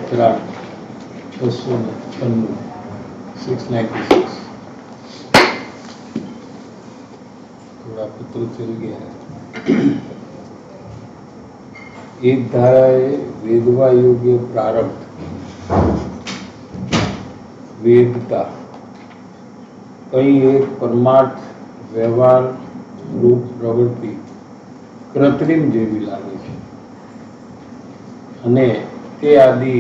उत्तरायण 696 थोड़ा पत्र चल गया है। एक धारा है वेदवा योग्य प्रारब्ध, वेदता कई एक परमार्थ व्यवहार रूप प्रवृत्ति कृत्रिम જેવી લાગે છે અને તે આદિ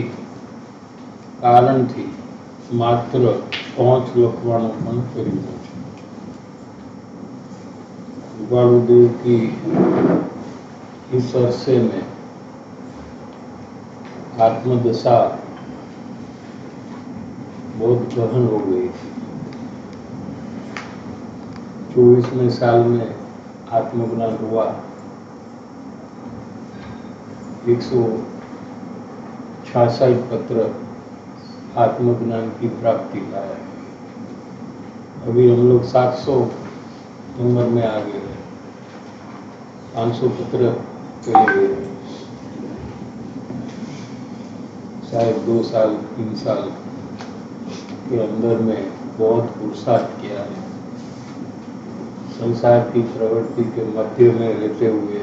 કારણથી માત્ર પહોંચ લખવાનો પણ કર્યો છે। કૃપાળુદેવ की इस अरसे में आत्मदशा बहुत गहन हो गई थी। 24वें साल में आत्मज्ञान हुआ, 166 पत्र आत्मज्ञान की प्राप्ति का है। अभी हम लोग 700 नंबर में आ गए हैं, 500 पत्र चले गए, शायद 2 साल 3 साल के अंदर में बहुत पुरुषार्थ किया है। संसार की प्रवृत्ति के मध्य में रहते हुए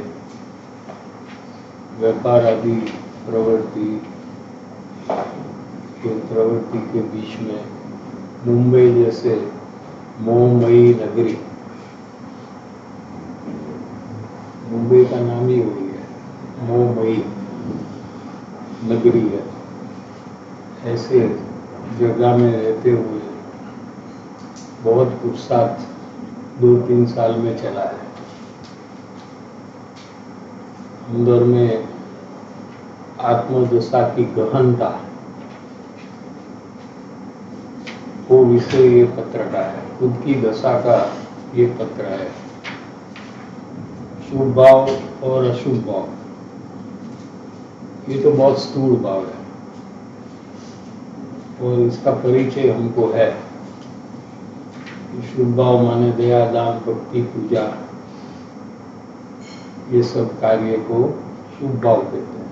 व्यापार आदि प्रवृत्ति के बीच में मुंबई जैसे मोहमयी नगरी, मुंबई का नाम ही वही है, मोहमयी नगरी है, ऐसे जगह में रहते हुए बहुत पुरुषार्थ 2-3 साल में चला है। अंदर में आत्मदशा की गहनता, वो विषय ये पत्र का है। खुद की दशा का ये पत्र है। शुभ भाव और अशुभ भाव, ये तो बहुत स्थूल भाव है और इसका परिचय हमको है। शुभ भाव माने दया, दान, भक्ति, पूजा, ये सब कार्य को शुभ भाव कहते हैं।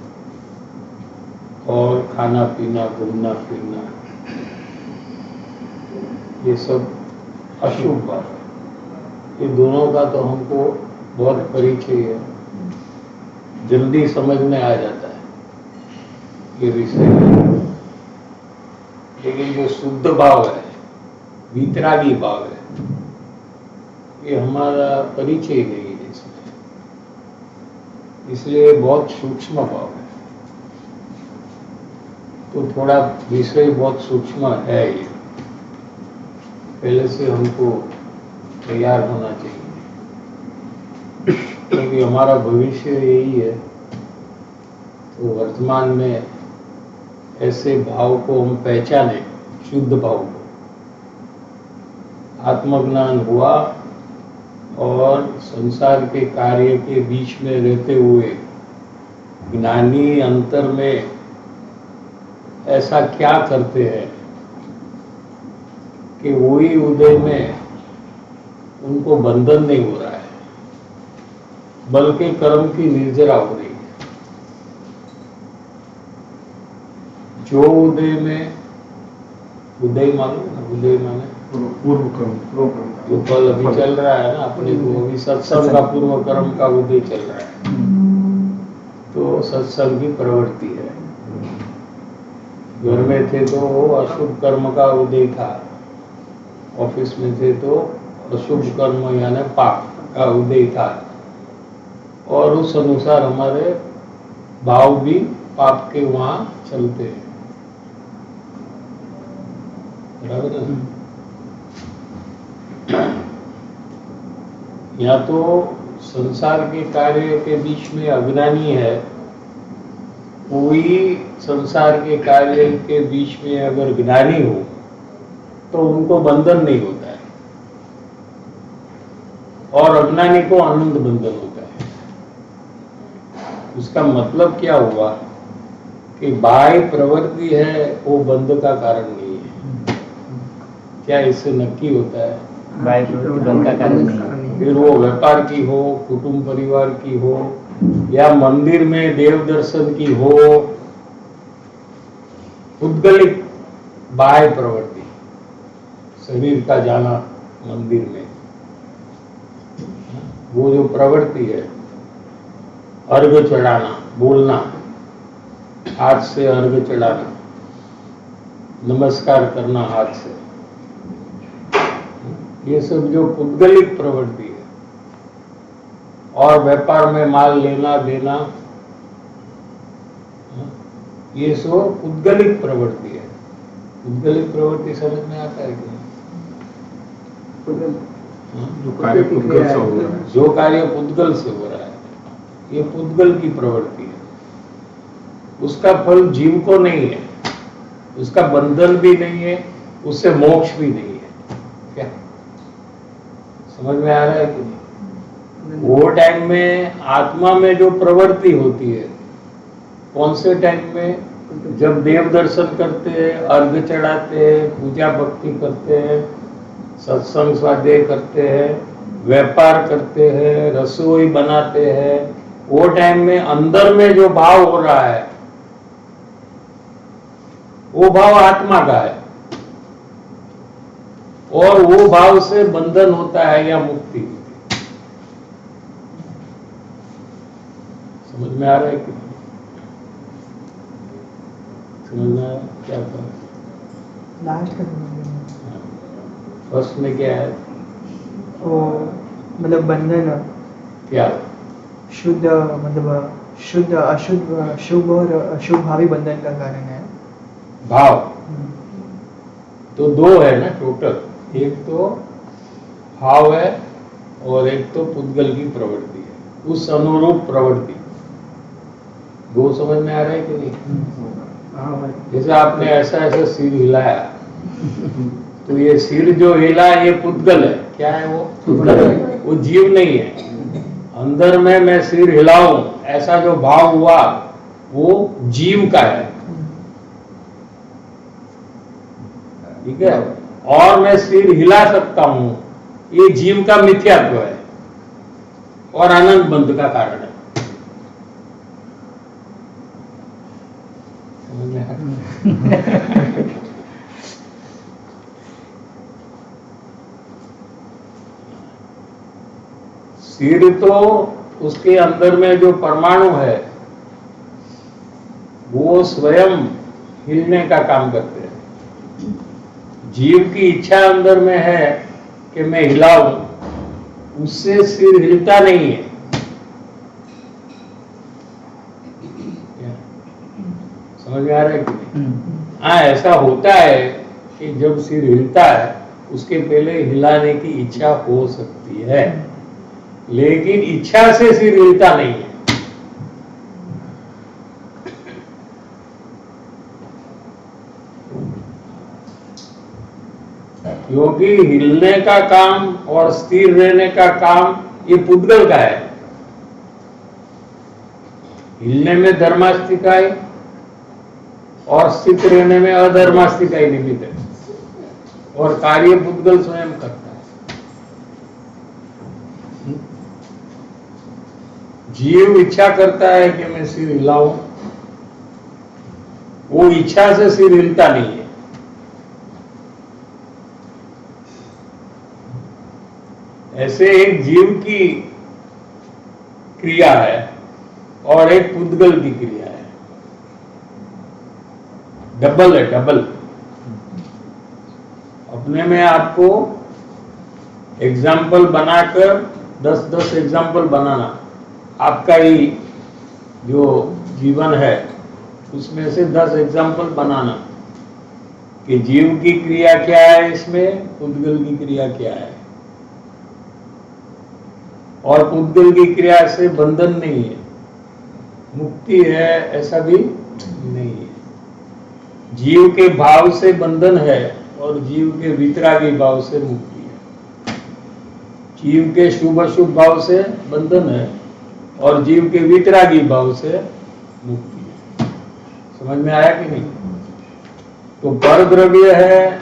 और खाना पीना, घूमना फिरना, ये सब अशुभ भाव है। ये दोनों का तो हमको बहुत परिचय है, जल्दी समझ में आ जाता है ये विषय। लेकिन जो शुद्ध भाव है, वितरागी भाव है, ये हमारा परिचय नहीं है इसमें, इसलिए बहुत सूक्ष्म भाव है। तो थोड़ा विषय बहुत सूक्ष्म है, ये पहले से हमको तैयार होना चाहिए, क्योंकि हमारा भविष्य यही है। तो वर्तमान में ऐसे भाव को हम पहचाने, शुद्ध भाव को। आत्मज्ञान हुआ और संसार के कार्य के बीच में रहते हुए ज्ञानी अंतर में ऐसा क्या करते हैं कि वही उदय में उनको बंधन नहीं हो रहा है, बल्कि कर्म की निर्जरा हो रही है। जो उदय में, उदय मालूम ना, उदय माने पूर्व कर्म, जो कल अभी चल रहा है ना अपने को, अभी सत्संग का पूर्व कर्म का उदय चल रहा है। तो सत्संग की प्रवृत्ति है। घर में थे तो अशुभ कर्म का उदय था, ऑफिस में थे तो अशुभ कर्म यानी पाप का उदय था, और उस अनुसार हमारे भाव भी पाप के वहां चलते हैं। बराबर है? या तो संसार के कार्य के बीच में अज्ञानी है, कोई संसार के कार्य के बीच में अगर ज्ञानी हो तो उनको बंधन नहीं होता है, और अज्ञानी को आनंद बंधन होता है। उसका मतलब क्या हुआ कि बाह्य प्रवृत्ति है वो बंध का कारण नहीं है। क्या इससे नक्की होता है? बाह्य प्रवृत्ति बंध का कारण नहीं है। फिर वो व्यापार की हो, कुटुंब परिवार की हो, या मंदिर में देव दर्शन की हो, पुद्गलिक बाह्य प्रवृत्ति, शरीर का जाना मंदिर में, वो जो प्रवृत्ति है, अर्घ चढ़ाना, बोलना, हाथ से अर्घ चढ़ाना, नमस्कार करना हाथ से, ये सब जो पुद्गलिक प्रवृत्ति है, और व्यापार में माल लेना देना, ये सब पुद्गलिक प्रवृत्ति है। पुद्गलिक प्रवृत्ति समझ में आता है कि जो कार्य पुद्गल से हो रहा है, जो कार्य पुद्गल से हो रहा है, ये पुद्गल की प्रवृत्ति है। उसका फल जीव को नहीं है, उसका बंधन भी नहीं है, उससे मोक्ष भी नहीं है। क्या समझ में आ रहा है कि नहीं? वो टाइम में आत्मा में जो प्रवृत्ति होती है, कौन से टाइम में? जब देव दर्शन करते हैं, अर्घ चढ़ाते हैं, पूजा भक्ति करते हैं, सत्संग स्वाध्याय करते हैं, व्यापार करते हैं, रसोई बनाते हैं, वो टाइम में अंदर में जो भाव हो रहा है, वो भाव आत्मा का है, और वो भाव से बंधन होता है या मुक्ति होती है। समझ में आ रहा है कि नहीं? समझ में आया क्या कहा? लास्ट का फर्स्ट में क्या है? वो मतलब बंधन क्या? शुद्ध, मतलब शुद्ध अशुद्ध, शुभ और अशुभ भावी बंधन का कारण है। भाव तो दो है ना टोटल, एक तो भाव है और एक तो पुद्गल की प्रवृत्ति है, उस अनुरूप प्रवृत्ति। दो समझ में आ रहा है कि नहीं? जैसे आपने ऐसा ऐसा सिर हिलाया, तो ये सिर जो हिला ये पुद्गल है। क्या है वो? पुद्गल है, वो जीव नहीं है। अंदर में मैं सिर हिलाऊं, ऐसा जो भाव हुआ वो जीव का है। ठीक है? और मैं सिर हिला सकता हूं, ये जीव का मिथ्यात्व है और आनंद बंध का कारण है। समझ में आया? सिर तो उसके अंदर में जो परमाणु है वो स्वयं हिलने का काम करते हैं। जीव की इच्छा अंदर में है कि मैं हिलाऊं, उससे सिर हिलता नहीं है। समझ में आ रहा है कि नहीं? हाँ, ऐसा होता है कि जब सिर हिलता है उसके पहले हिलाने की इच्छा हो सकती है, लेकिन इच्छा से सिर हिलता नहीं है। क्योंकि हिलने का काम और स्थिर रहने का काम ये पुद्गल का है। हिलने में धर्मास्तिकाय और स्थित रहने में अधर्मास्तिकाय निमित्त है, और कार्य पुद्गल स्वयं करता है। जीव इच्छा करता है कि मैं सिर हिलाऊं, वो इच्छा से सिर हिलता नहीं है। ऐसे एक जीव की क्रिया है और एक पुद्गल की क्रिया है। डबल है, डबल। अपने में आपको एग्जाम्पल बनाकर 10-10 एग्जाम्पल बनाना, आपका ही जो जीवन है उसमें से 10 एग्जाम्पल बनाना कि जीव की क्रिया क्या है, इसमें पुद्गल की क्रिया क्या है। और पुद्गल की क्रिया से बंधन नहीं है, मुक्ति है, ऐसा भी नहीं है। जीव के भाव से बंधन है और जीव के वितरागी भाव से मुक्ति है। जीव के शुभ अशुभ भाव से बंधन है और जीव के वितरागी भाव से मुक्ति है। समझ में आया कि नहीं? तो पर द्रव्य है,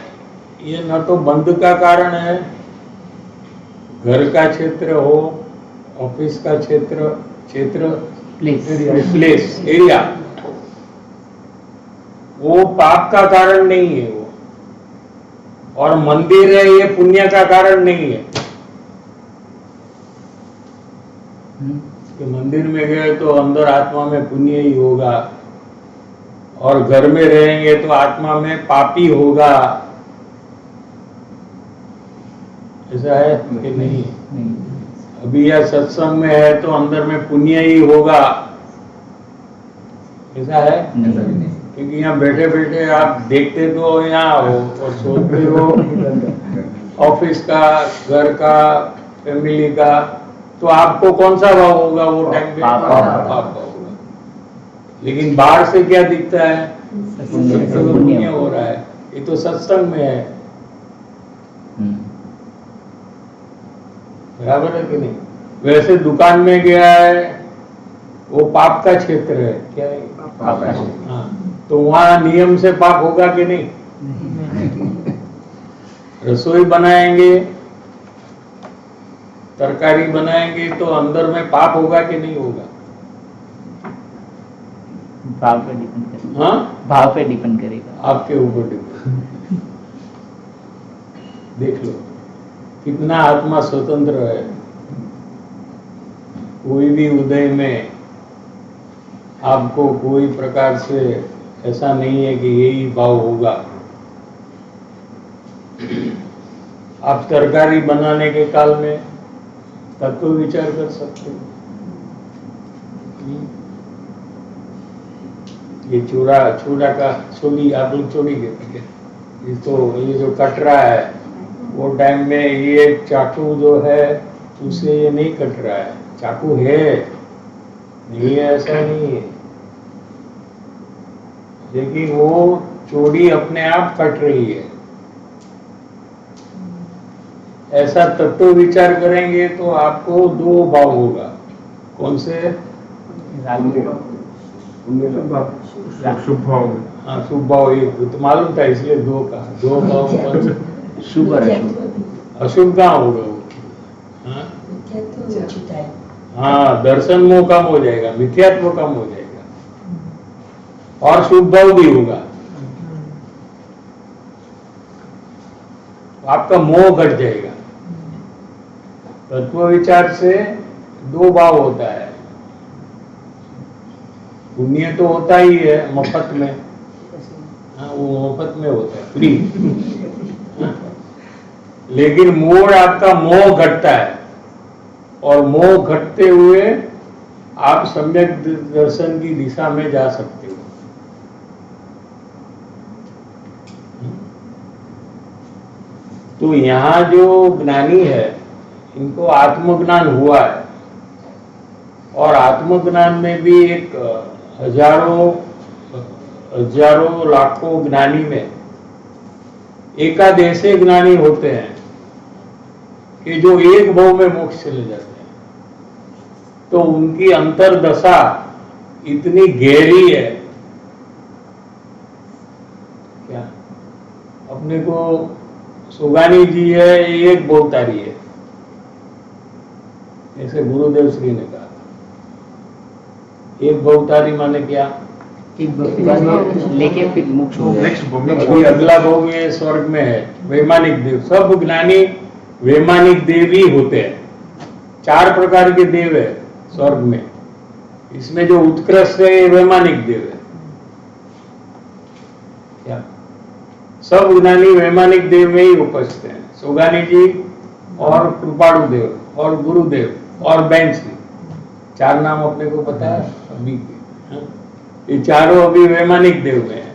ये न तो बंध का कारण है, घर का क्षेत्र हो, ऑफिस का क्षेत्र प्लेस एरिया, वो पाप का कारण नहीं है वो, और मंदिर है ये पुण्य का कारण नहीं है कि मंदिर में गए तो अंदर आत्मा में पुण्य ही होगा और घर में रहेंगे तो आत्मा में पापी होगा। ऐसा है कि नहीं? अभी यह सत्संग में है तो अंदर में पुण्य ही होगा, ऐसा है? क्योंकि यहाँ बैठे बैठे आप देखते तो यहाँ हो और सोचते हो ऑफिस का, घर का, फैमिली का, तो आपको कौन सा भाव होगा वो टाइम पे? पाप होगा। लेकिन बाहर से क्या दिखता है? पुण्य हो रहा है। ये तो सत्संग में है, बराबर है कि नहीं? वैसे दुकान में गया है वो पाप का क्षेत्र है, क्या है? पाप का। हाँ, तो वहां नियम से पाप होगा कि नहीं? रसोई बनाएंगे, तरकारी बनाएंगे तो अंदर में पाप होगा कि नहीं होगा? भाव पे डिपेंड करेगा। हाँ, भाव पे डिपेंड करेगा। आपके ऊपर डिपेंड। देख लो कितना आत्मा स्वतंत्र है। कोई भी उदय में आपको कोई प्रकार से ऐसा नहीं है कि यही भाव होगा। आप तरकारी बनाने के काल में तत्व विचार कर सकते हो। ये चूड़ा का छोली, आप लोग छोली कहते हैं, ये तो ये जो कट रहा है वो टाइम में ये चाकू जो है उसे ये नहीं कट रहा है, चाकू है नहीं है ऐसा नहीं है, लेकिन वो चोरी अपने आप कट रही है। ऐसा तत्व विचार करेंगे तो आपको दो भाव होगा। कौन से? शुभ भाव। हाँ, शुभ भाव। एक तो मालूम था इसलिए दो का दो भाव। कौन से? शुभ और अशुभ। अशुभ कहाँ होगा वो? हाँ? हाँ, दर्शन मोह कम हो जाएगा, मिथ्यात्व कम हो जाएगा और शुभ भाव भी होगा। आपका मोह घट जाएगा। तत्व विचार से दो भाव होता है। पुण्य तो होता ही है मुफ्त में, हाँ, वो मुफ्त में होता है, फ्री। लेकिन मोड़ आपका मोह घटता है और मोह घटते हुए आप सम्यक दर्शन की दिशा में जा सकते हो। तो यहाँ जो ज्ञानी है इनको आत्मज्ञान हुआ है और आत्मज्ञान में भी एक हजारों लाखों ज्ञानी में एकाध ऐसे ज्ञानी होते हैं कि जो एक भाव में मोक्ष चले जाते हैं। तो उनकी अंतर्दशा इतनी गहरी है, क्या अपने को सुगानी जी है एक बहुतारी है, ऐसे गुरुदेव श्री ने कहा। एक बहुतारी माने क्या? एक भक्ति बाद लेके फिर मोक्ष हो गया। कोई अगला भोग ये स्वर्ग में है। वैमानिक देव, सब ज्ञानी वैमानिक देव ही होते हैं। 4 प्रकार के देव है स्वर्ग में, इसमें जो उत्कृष्ट है ये वैमानिक देव है। क्या सब ज्ञानी वैमानिक देव में ही उपस्थित हैं। सुगानी जी और कृपाणु देव और गुरुदेव और बैंस जी, 4 नाम अपने को पता है अभी के। हाँ? ये चारों अभी वैमानिक देव में है,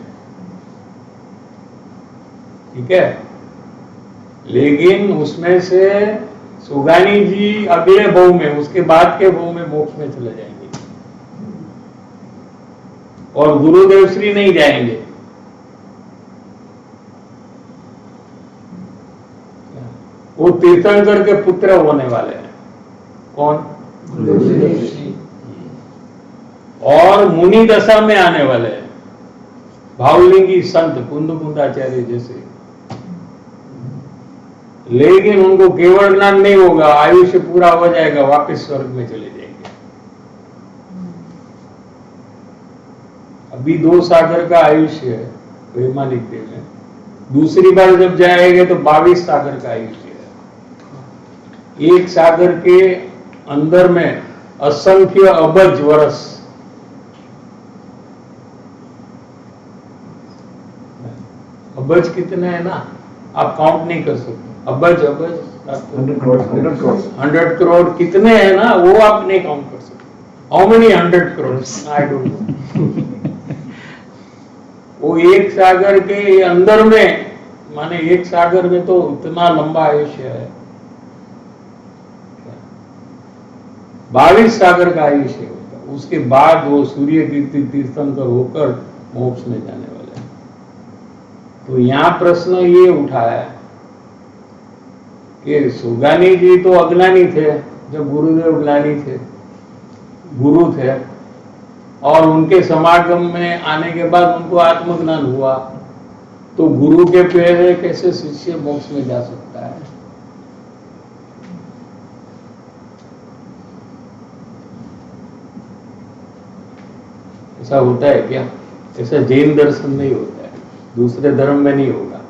ठीक है। लेकिन उसमें से सुगानी जी अगले भव में, उसके बाद के भव में मोक्ष में चले जाएंगे और गुरुदेव श्री नहीं जाएंगे। वो तीर्थंकर के पुत्र होने वाले हैं। कौन? और मुनि दशा में आने वाले हैं, भावलिंगी संत कुंदाचार्य जैसे। लेकिन उनको केवल ज्ञान नहीं होगा, आयुष्य पूरा हो जाएगा, वापस स्वर्ग में चले जाएंगे। अभी 2 सागर का आयुष्य है वैमानिक देह में, दूसरी बार जब जाएंगे तो 22 सागर का आयुष्य है। एक सागर के अंदर में असंख्य अबज वर्ष, अबज कितने हैं ना, आप काउंट नहीं कर सकते। अबज 100 crores 100 करोड़ कितने हैं ना, वो आप नहीं काउंट कर सकते। How many 100 crore, I don't know. वो एक सागर के अंदर में, माने एक सागर में तो इतना लंबा आयुष्य है, 22 सागर का आयुष्य होगा। उसके बाद वो सूर्य कीर्ति तीर्थंकर होकर मोक्ष में जाने वाले हैं। तो यहाँ प्रश्न ये उठा है कि सुगानी जी तो अज्ञानी थे जब गुरुदेव ज्ञानी थे, गुरु थे, और उनके समागम में आने के बाद उनको आत्मज्ञान हुआ, तो गुरु के पहले कैसे शिष्य मोक्ष में जा सकता है? ऐसा होता है क्या? ऐसा जैन दर्शन नहीं होता है, दूसरे धर्म में नहीं होगा।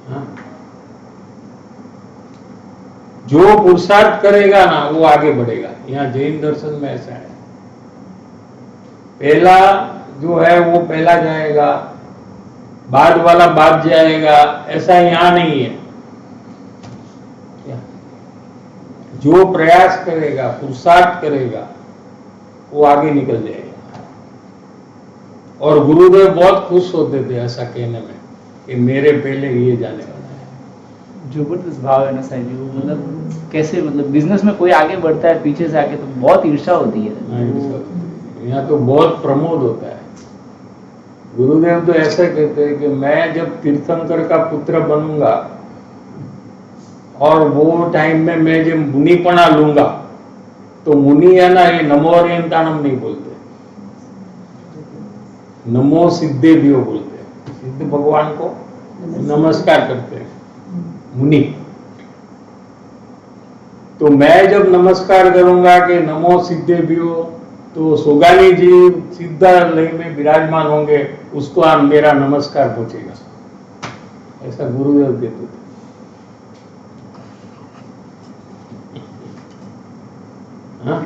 हाँ? जो पुरुषार्थ करेगा ना वो आगे बढ़ेगा। यहाँ जैन दर्शन में ऐसा है, पहला जो है वो पहला जाएगा, बाद वाला बाद जाएगा, ऐसा यहाँ नहीं है। जो प्रयास करेगा, पुरुषार्थ करेगा, वो आगे निकल जाएगा। और गुरुदेव बहुत खुश होते थे ऐसा कहने में कि मेरे पहले ये जाने वाला है। जबरदस्त भाव है ना साईं जी, वो मतलब कैसे, मतलब बिजनेस में कोई आगे बढ़ता है पीछे से आके तो बहुत ईर्ष्या होती है। यहाँ तो बहुत प्रमोद होता है। गुरुदेव तो ऐसा कहते हैं कि मैं जब तीर्थंकर का पुत्र बनूंगा और वो टाइम में मैं जब मुनिपना लूंगा, तो मुनि है ना, ये नमो ओरियंतानम नहीं बोलते, नमो सिद्धेभ्यो बोलते हैं। सिद्ध भगवान को नमस्कार करते हैं मुनि। तो मैं जब नमस्कार करूंगा कि नमो सिद्धेभ्यो, तो सोगानी जी सिद्धा लय में विराजमान होंगे, उसको आप मेरा नमस्कार पहुंचेगा, ऐसा गुरुदेव कहते थे। हाँ,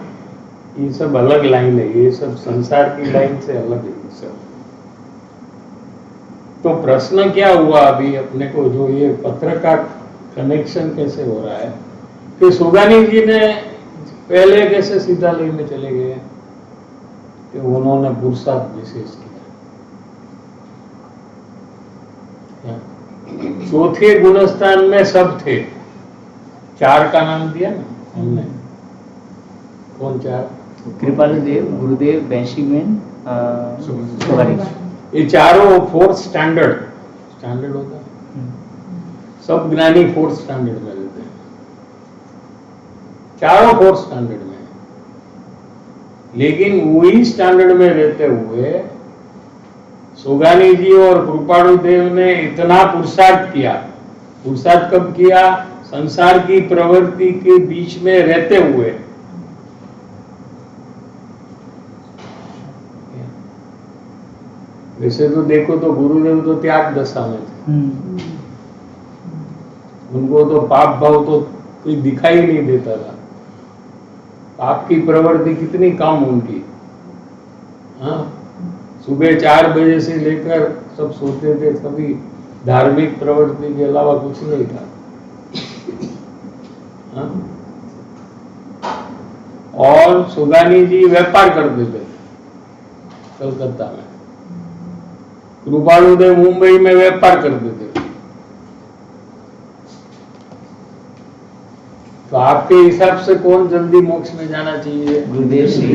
ये सब अलग लाइन है, ये सब संसार की लाइन से अलग है ये सब। तो प्रश्न क्या हुआ अभी अपने को, जो ये पत्र का कनेक्शन कैसे हो रहा है कि सुगानी जी ने पहले कैसे सिद्धालय में चले गए कि उन्होंने पुरुषार्थ विशेष किया। चौथे गुणस्थान में सब थे, 4 का नाम दिया ना हमने, कौन 4? कृपालु देव, गुरुदेव, बैंशीमैन, सुगानी। ये चारों 4th स्टैंडर्ड होता है, सब ज्ञानी 4th स्टैंडर्ड में रहते हैं, चारों 4th स्टैंडर्ड में। लेकिन वही स्टैंडर्ड में रहते हुए सुगानी जी और कृपाणु देव ने इतना पुरुषार्थ किया। पुरुषार्थ कब किया? संसार की प्रवृत्ति के बीच में रहते हुए। वैसे तो देखो तो गुरुदेव तो त्याग दशा में थे, उनको तो पाप भाव तो कोई दिखाई नहीं देता था। पाप की प्रवृत्ति कितनी कम उनकी। हाँ, सुबह 4 बजे से लेकर सब सोते थे, कभी धार्मिक प्रवृत्ति के अलावा कुछ नहीं था। हाँ? और सुगानी जी व्यापार करते थे कलकत्ता में, कृपाणु देव मुंबई में व्यापार करते थे। तो आपके हिसाब से कौन जल्दी मोक्ष में जाना चाहिए? गुरुदेव श्री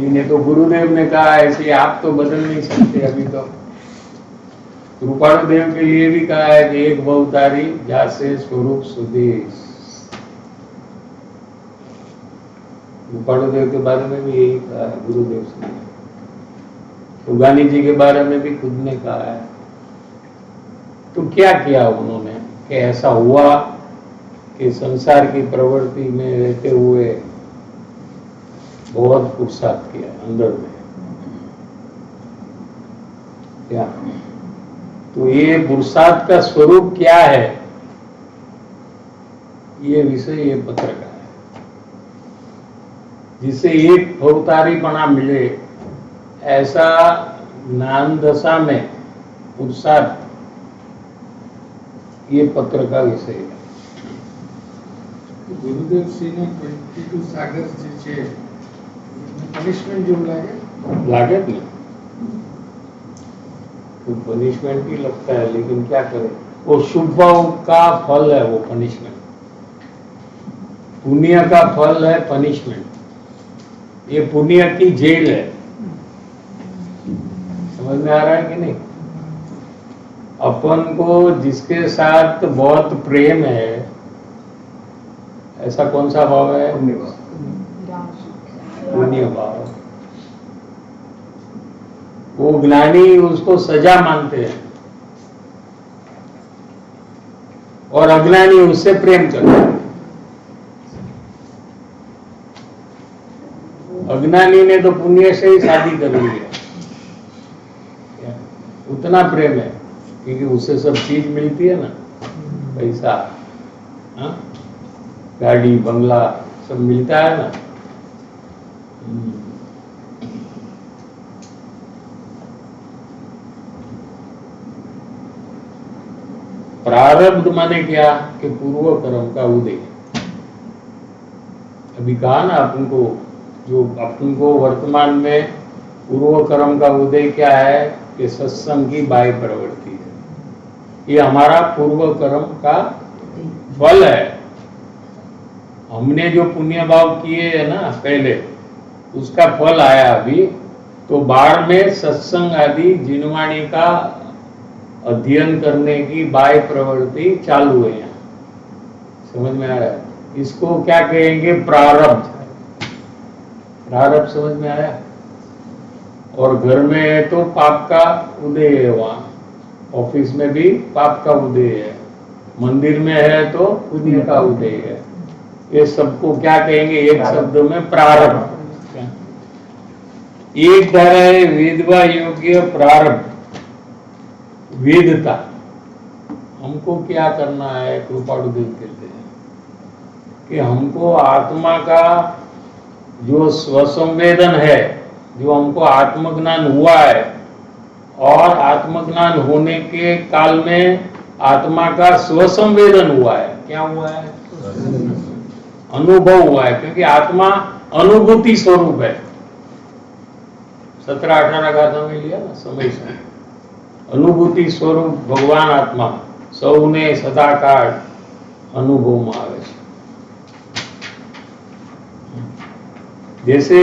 ने तो गुरुदेव ने कहा ऐसे आप तो बदल नहीं सकते अभी तो। कृपाणु देव के लिए भी कहा है कि एक भवतारी जासे स्वरूप सुदेश। कृपाणु देव के बारे में भी यही कहा है गुरुदेव से। सुगानी जी के बारे में भी खुद ने कहा है। तो क्या किया उन्होंने कि ऐसा हुआ कि संसार की प्रवृत्ति में रहते हुए बहुत पुरुषार्थ किया अंदर में। क्या तो ये पुरुषार्थ का स्वरूप क्या है, ये विषय ये पत्र का है। जिसे एक भवतारीपना मिले ऐसा ज्ञान दशा में पुरुषार्थ, ये पत्र का विषय है। ગુરુદેવ શ્રીને 22 સાગર જે છે પનિશમેન્ટ જેવું લાગે लागे नहीं तो पनिशमेंट ही लगता है, लेकिन क्या करें, वो शुभ का फल है वो पनिशमेंट, पुण्य का फल है पनिशमेंट। ये पुण्य की जेल है। समझ में आ रहा है कि नहीं? अपन को जिसके साथ बहुत प्रेम है, ऐसा कौन सा भाव है? पुण्य भाव। वो ज्ञानी उसको सजा मानते हैं और अज्ञानी उससे प्रेम करते हैं। अज्ञानी ने तो पुण्य से ही शादी कर ली है, उतना प्रेम है क्योंकि उससे सब चीज मिलती है ना, पैसा, हाँ? गाड़ी बंगला सब मिलता है ना। प्रारब्ध माने क्या कि पूर्व कर्म का उदय। अभी कहा ना अपन को, जो अपन को वर्तमान में पूर्व कर्म का उदय क्या है कि सत्संग की बाह्य प्रवृत्ति है। ये हमारा पूर्व कर्म का फल है। हमने जो पुण्य भाव किए है ना पहले, उसका फल आया अभी। तो बाद में सत्संग आदि जिनवाणी का अध्ययन करने की बाह्य प्रवृत्ति चालू है यहाँ। समझ में आ रहा है? इसको क्या कहेंगे? प्रारब्ध। प्रारब्ध समझ में आया? और घर में है तो पाप का उदय है, वहां ऑफिस में भी पाप का उदय है, मंदिर में है तो पुण्य का उदय है। ये सबको क्या कहेंगे? एक शब्द में प्रारब्ध। एक धारा है वेदवा योग्य प्रारब्ध, वेदता। हमको क्या करना है? कृपालुदेव कहते हैं कि हमको आत्मा का जो स्वसंवेदन है, जो हमको आत्मज्ञान हुआ है, और आत्मज्ञान होने के काल में आत्मा का स्वसंवेदन हुआ है। क्या हुआ है? अनुभव हुआ है, क्योंकि आत्मा अनुभूति स्वरूप है। 17-18 गाथा में लिया ना समय से। अनुभूति स्वरूप भगवान आत्मा सौने सदाकाल अनुभव में आवे छे। जैसे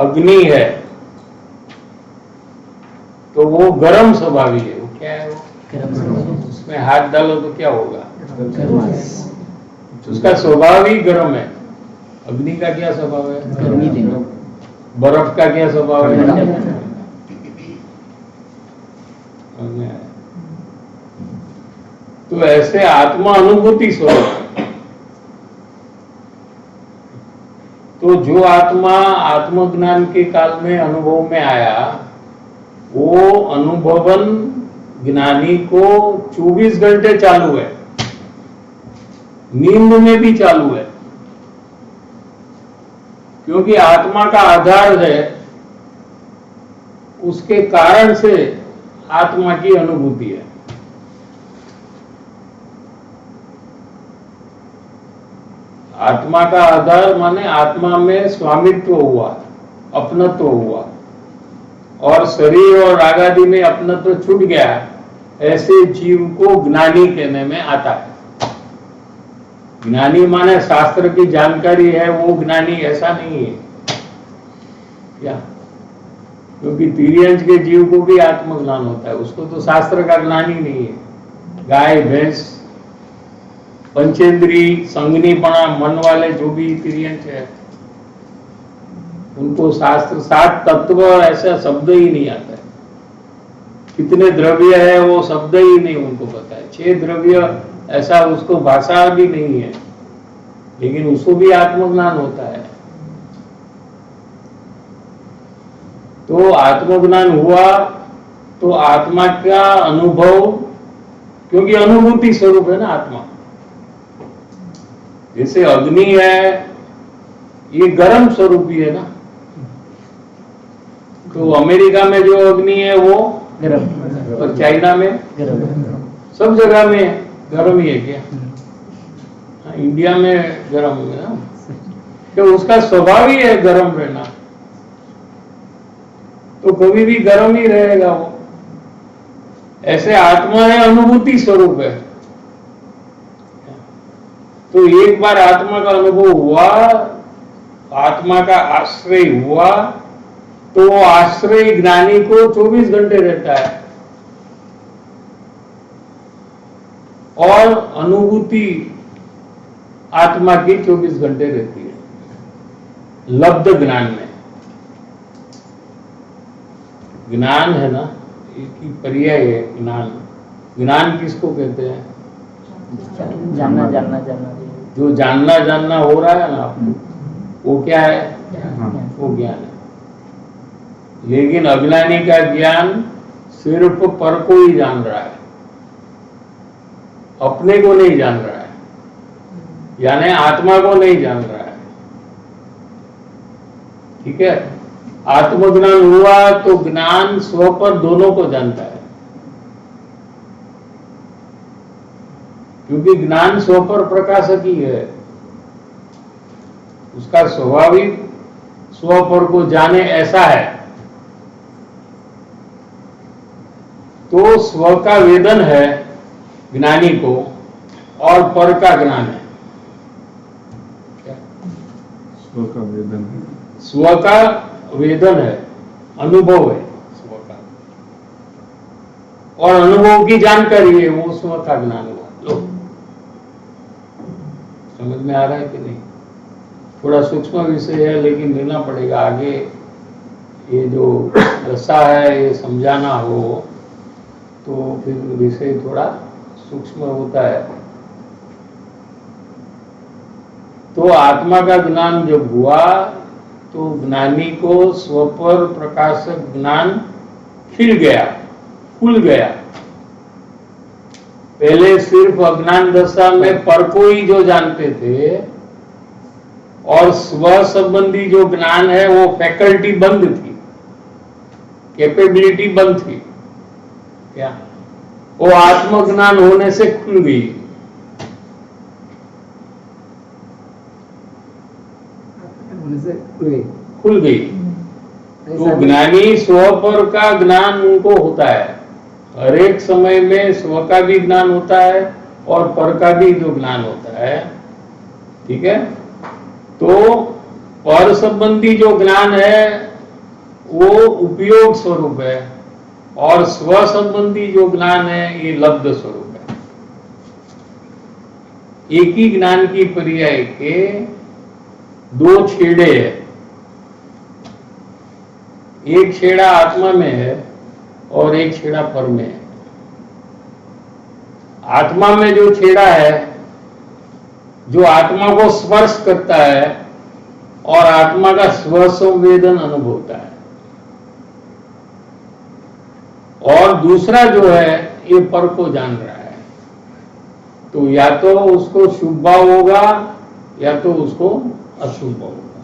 अग्नि है तो वो गर्म स्वभावी है। वो क्या है? वो उसमें हाथ डालो तो क्या होगा? उसका स्वभाव ही गर्म है। अग्नि का क्या स्वभाव है? गर्मी देना। बर्फ का क्या स्वभाव है? तो ऐसे आत्मा अनुभूति स्वरूप। तो जो आत्मा आत्मज्ञान के काल में अनुभव में आया, वो अनुभवन ज्ञानी को 24 घंटे चालू है, नींद में भी चालू है। क्योंकि आत्मा का आधार है, उसके कारण से आत्मा की अनुभूति है। आत्मा का आधार माने आत्मा में स्वामित्व हुआ, अपनत्व हुआ, और शरीर और राग आदि में अपनत्व छूट गया। ऐसे जीव को ज्ञानी कहने में आता है। ज्ञानी माने शास्त्र की जानकारी है वो ज्ञानी, ऐसा नहीं है क्या? क्योंकि तिर्यंच के जीव को भी आत्मज्ञान होता है, उसको तो शास्त्र का ज्ञान ही नहीं है। गाय भैंस पंचेंद्री संगनीपना मन वाले जो भी तिर्यंच है, उनको शास्त्र 7 तत्व ऐसा शब्द ही नहीं आता है। कितने द्रव्य है वो शब्द ही नहीं उनको पता है। 6 द्रव्य ऐसा उसको भाषा भी नहीं है, लेकिन उसको भी आत्मज्ञान होता है। तो आत्मज्ञान हुआ तो आत्मा का अनुभव, क्योंकि अनुभूति स्वरूप है ना आत्मा। जैसे अग्नि है, ये गर्म स्वरूप ही है ना। तो अमेरिका में जो अग्नि है वो गरम, और चाइना में गरम, सब जगह में गर्म ही है क्या? हाँ, इंडिया में गर्म है ना, तो उसका स्वभाव ही है गर्म रहना, तो कभी भी गर्म ही रहेगा वो। ऐसे आत्मा है, अनुभूति स्वरूप है। तो एक बार आत्मा का अनुभव हुआ, आत्मा का आश्रय हुआ, तो वो आश्रय ज्ञानी को 24 घंटे रहता है, और अनुभूति आत्मा की 24 घंटे रहती है लब्ध ज्ञान में। ज्ञान है ना, एक ही पर्याय है ज्ञान। ज्ञान किसको कहते हैं? जानना जानना जानना। जो जानना हो रहा है ना आपको, वो क्या है? वो ज्ञान है। लेकिन अज्ञानी का ज्ञान सिर्फ पर को ही जान रहा है, अपने को नहीं जान रहा है, यानी आत्मा को नहीं जान रहा है। ठीक है? आत्मज्ञान हुआ तो ज्ञान स्व पर दोनों को जानता है, क्योंकि ज्ञान स्व पर प्रकाशक ही है। उसका स्वाभाविक स्व पर को जाने ऐसा है, तो स्व का वेदन है ज्ञानी को, और पर का ज्ञान है। स्व का वेदन है, स्व का वेदन है, अनुभव है स्व का, और अनुभव की जानकारी है, वो स्व का ज्ञान हुआ। लो, समझ में आ रहा है कि नहीं? थोड़ा सूक्ष्म विषय है, लेकिन लेना पड़ेगा आगे। ये जो दशा है, ये समझाना हो तो फिर विषय थोड़ा सूक्ष्म होता है। तो आत्मा का ज्ञान जब हुआ तो ज्ञानी को स्व पर प्रकाशक ज्ञान खिल गया, खुल गया। पहले सिर्फ अज्ञान दशा में पर को ही जो जानते थे, और स्व संबंधी जो ज्ञान है वो फैकल्टी बंद थी, कैपेबिलिटी बंद थी। क्या? वो आत्मज्ञान होने से खुल गई। खुल गई। तो ज्ञानी स्व पर का ज्ञान उनको होता है, हर एक समय में स्व का भी ज्ञान होता है और पर का भी जो ज्ञान होता है। ठीक है? तो पर संबंधी जो ज्ञान है वो उपयोग स्वरूप है, और स्व संबंधी जो ज्ञान है ये लब्ध स्वरूप है। एक ही ज्ञान की पर्याय के दो छेड़े हैं, एक छेड़ा आत्मा में है और एक छेड़ा पर में है। आत्मा में जो छेड़ा है, जो आत्मा को स्पर्श करता है और आत्मा का स्व संवेदन अनुभव होता है, और दूसरा जो है ये पर को जान रहा है। तो या तो उसको शुभ भाव होगा या तो उसको अशुभ भाव होगा।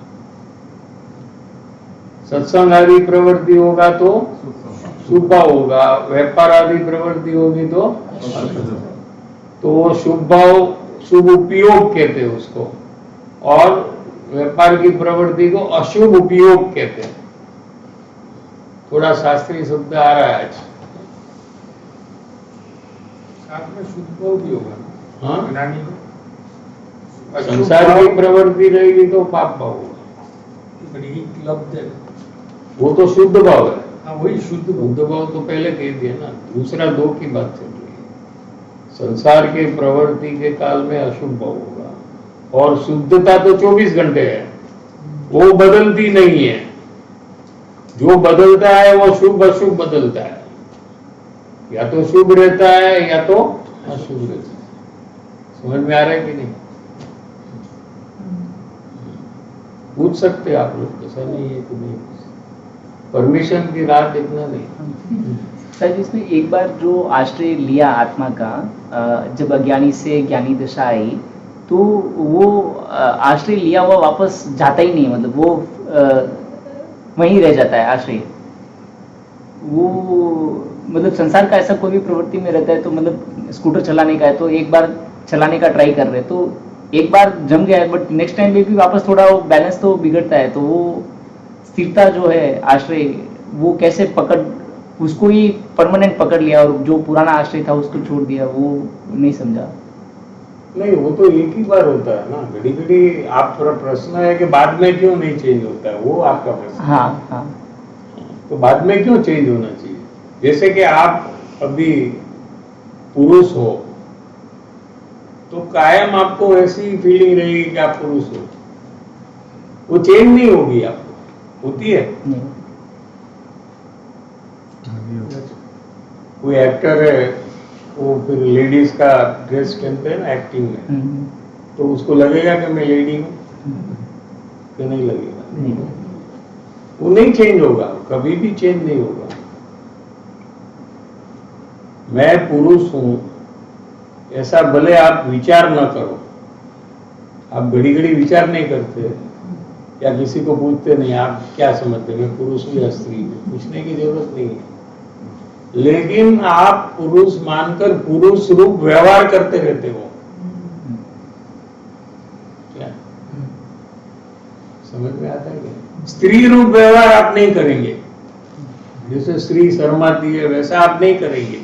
सत्संग आदि प्रवृत्ति होगा तो शुभ भाव होगा, व्यापार आदि प्रवृत्ति होगी तो वो शुभ भाव, शुभ उपयोग कहते हैं उसको, और व्यापार की प्रवृत्ति को अशुभ उपयोग कहते हैं। थोड़ा शास्त्रीय शब्द आ रहा है आज। साथ में शुद्ध भाव भी होगा। हाँ? ज्ञानी को संसार की प्रवृत्ति रहेगी तो पाप भाव होगा। बड़ी लब्ध है। वो तो शुद्ध भाव है। हाँ, वही शुद्ध भाव। शुद्ध भाव तो पहले कह दिया ना, दूसरा दो की बात चल रही है। संसार के प्रवृत्ति के काल में अशुभ भाव होगा, और शुद्धता तो 24 घंटे है, वो बदलती नहीं है। जो बदलता है वो शुभ अशुभ बदलता है, या तो शुभ रहता है या तो अशुभ रहता है। समझ में आ रहा है कि नहीं? पूछ सकते आप लोग, ऐसा नहीं है कि नहीं। परमिशन की रात इतना नहीं। सर जिसमें एक बार जो आश्रय लिया आत्मा का, जब अज्ञानी से ज्ञानी दशा आई, तो वो आश्रय लिया हुआ वापस जाता ही नहीं, मतलब वो वहीं रह जाता है आश्रय। वो मतलब संसार का ऐसा कोई भी प्रवृत्ति में रहता है, तो मतलब स्कूटर चलाने का है तो एक बार चलाने का ट्राई कर रहे हैं, तो एक बार जम गया है, बट नेक्स्ट टाइम में भी वापस थोड़ा वो बैलेंस तो बिगड़ता है, तो वो स्थिरता जो है आश्रय, वो कैसे पकड़, उसको ही परमानेंट पकड़ लिया और जो पुराना आश्रय था उसको छोड़ दिया, वो नहीं समझा। नहीं, वो तो एक ही बार होता है ना। घड़ी घड़ी आप थोड़ा प्रश्न है कि बाद में क्यों नहीं चेंज होता है, वो आपका प्रश्न। हाँ हाँ। तो बाद में क्यों चेंज होना चाहिए? जैसे कि आप अभी पुरुष हो तो कायम आपको ऐसी फीलिंग रहेगी कि आप पुरुष हो, वो चेंज नहीं होगी। आपको होती है? नहीं। कोई एक्टर है, वो फिर लेडीज का ड्रेस पहनते हैं ना एक्टिंग में, हम्म, तो उसको लगेगा कि मैं लेडी हूं कि नहीं लगेगा? नहीं। वो नहीं चेंज होगा, कभी भी चेंज नहीं होगा। मैं पुरुष हूं ऐसा भले आप विचार न करो, आप घड़ी घड़ी विचार नहीं करते या किसी को पूछते नहीं आप क्या समझते मैं पुरुष हूं या स्त्री हूं, पूछने की जरूरत नहीं है। लेकिन आप पुरुष मानकर पुरुष रूप व्यवहार करते रहते हो। क्या समझ में आता है क्या? स्त्री रूप व्यवहार आप नहीं करेंगे, जैसे स्त्री शर्माती है वैसा आप नहीं करेंगे।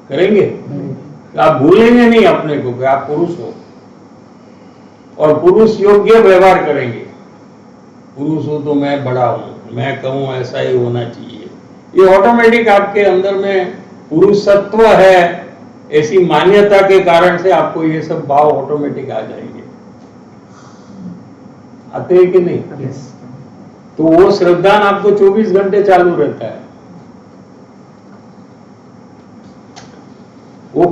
करेंगे तो आप भूलेंगे नहीं अपने को कि आप पुरुष हो, और पुरुष योग्य व्यवहार करेंगे। पुरुष हो तो मैं बड़ा हूं, मैं कहूं ऐसा ही होना चाहिए, ये ऑटोमेटिक आपके अंदर में पुरुषत्व है, ऐसी मान्यता के कारण से आपको ये सब भाव ऑटोमेटिक आ जाएंगे। आते हैं कि नहीं? Yes. तो वो श्रद्धान आपको 24 घंटे चालू रहता है। वो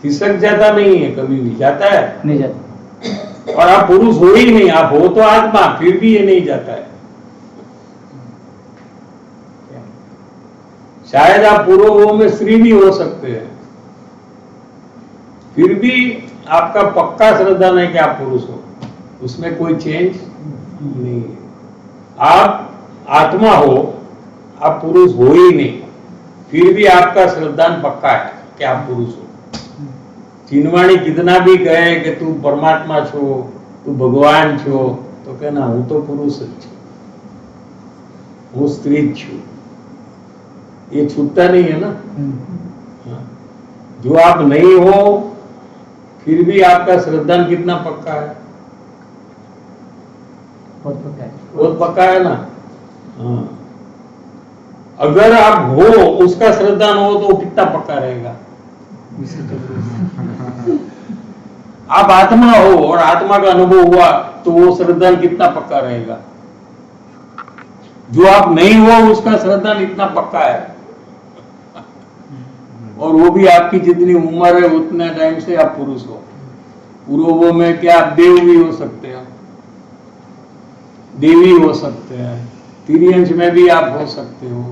खिसक जाता नहीं है, कभी भी जाता है नहीं जाता। और आप पुरुष हो ही नहीं, आप हो तो आत्मा, फिर भी ये नहीं जाता है। शायद आप पूर्व में स्त्री भी हो सकते हैं, फिर भी आपका पक्का श्रद्धा नहीं कि आप पुरुष हो, उसमें कोई चेंज नहीं है। आप आत्मा हो, आप पुरुष हो ही नहीं, फिर भी आपका श्रद्धान पक्का है कि आप पुरुष हो। चिन्वाणी कितना भी कहे कि तू परमात्मा छो, तू भगवान छो, तो कहना हूं तो पुरुष જ છું, હું સ્ત્રી જ છું, ये छूटता नहीं है ना। जो आप नहीं हो फिर भी आपका श्रद्धान कितना पक्का है? बहुत पक्का है। बहुत पक्का है ना। हाँ। अगर आप हो, उसका श्रद्धान हो तो कितना पक्का रहेगा? आप आत्मा हो और आत्मा का अनुभव हुआ तो वो श्रद्धान कितना पक्का रहेगा? जो आप नहीं हो उसका श्रद्धान इतना पक्का है, और वो भी आपकी जितनी उम्र है उतने टाइम से आप पुरुष हो। पूर्वों में क्या आप देव भी हो सकते हैं, देवी हो सकते हैं, तिर्यंश में भी आप हो सकते हो।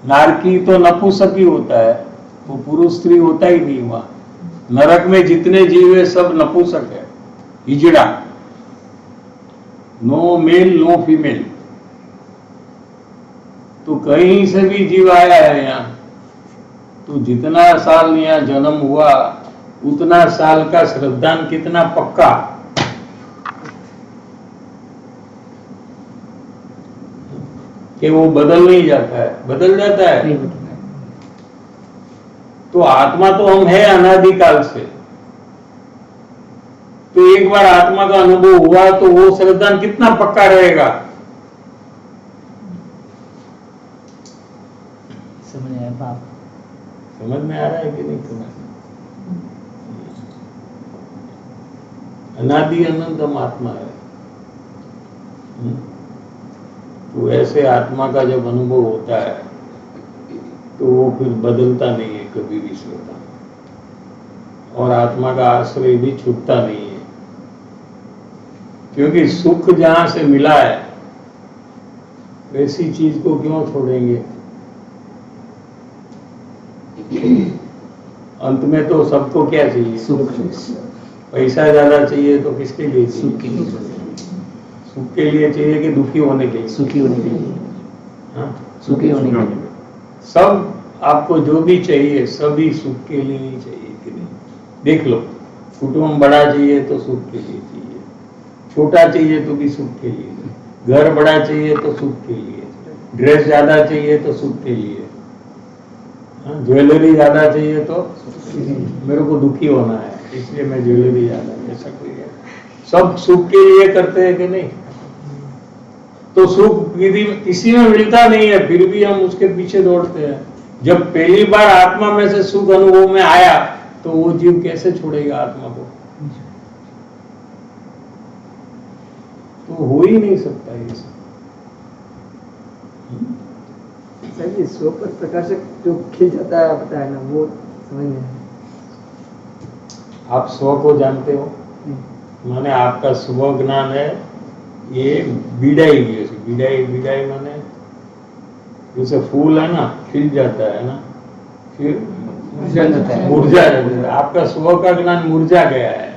नारकी तो नपुंसक ही होता है, वो पुरुष स्त्री होता ही नहीं। वहां नरक में जितने जीव है सब नपुंसक है, हिजड़ा, नो मेल नो फीमेल। तो कहीं से भी जीव आया है यहाँ, तो जितना साल यहाँ जन्म हुआ उतना साल का श्रद्धान कितना पक्का? कि वो बदल नहीं जाता है? बदल जाता है। नहीं बदलना है। तो आत्मा तो हम है अनादिकाल से, तो एक बार आत्मा का अनुभव हुआ तो वो श्रद्धान कितना पक्का रहेगा? समझ आया बाप। समझ में आ रहा है कि नहीं? समझ अनादि अनंतम आत्मा है। तो ऐसे आत्मा का जब अनुभव होता है तो वो फिर बदलता नहीं है कभी भी श्रद्धा, और आत्मा का आश्रय भी छूटता नहीं है, क्योंकि सुख जहां से मिला है वैसी चीज को क्यों छोड़ेंगे? अंत में तो सबको क्या चाहिए? सुख पैसा ज्यादा चाहिए तो किसके लिए चाहिए? सुख के लिए, सुख के लिए चाहिए कि दुखी होने के लिए? सुखी होने के लिए, हाँ? सुखी होने के लिए। सब आपको जो भी चाहिए सभी सुख के लिए ही चाहिए कि नहीं? देख लो, कुटुंब बड़ा चाहिए तो सुख के लिए चाहिए, छोटा चाहिए तो भी सुख के लिए, घर बड़ा चाहिए तो सुख के लिए, ड्रेस ज्यादा चाहिए तो सुख के लिए, हाँ, ज्वेलरी ज्यादा चाहिए तो मेरे को दुखी होना है इसलिए मैं ज्वेलरी ज्यादा, ऐसा कोई है? सब सुख के लिए करते हैं कि नहीं? तो सुख किसी में मिलता नहीं है फिर भी हम उसके पीछे दौड़ते हैं। जब पहली बार आत्मा में से सुख अनुभव में आया तो वो जीव कैसे छोड़ेगा आत्मा को? तो हो ही नहीं सकता ये सब। सर जी स्व पर प्रकाशक जो खिल जाता है बताया ना, वो समझ में आया। आप स्व को जानते हो, माने आपका स्व ज्ञान है ये बिडाई, बिडाई बिडाई माने जैसे फूल है ना, खिल जाता है ना, फिर मुरझा जाता है। आपका स्व का ज्ञान मुरझा गया है,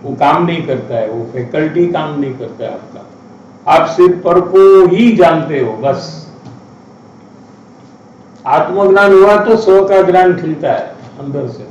वो काम नहीं करता है, वो फैकल्टी काम नहीं करता है आपका। आप सिर्फ पर को ही जानते हो बस। आत्मज्ञान हुआ तो स्व का ज्ञान खिलता है अंदर से।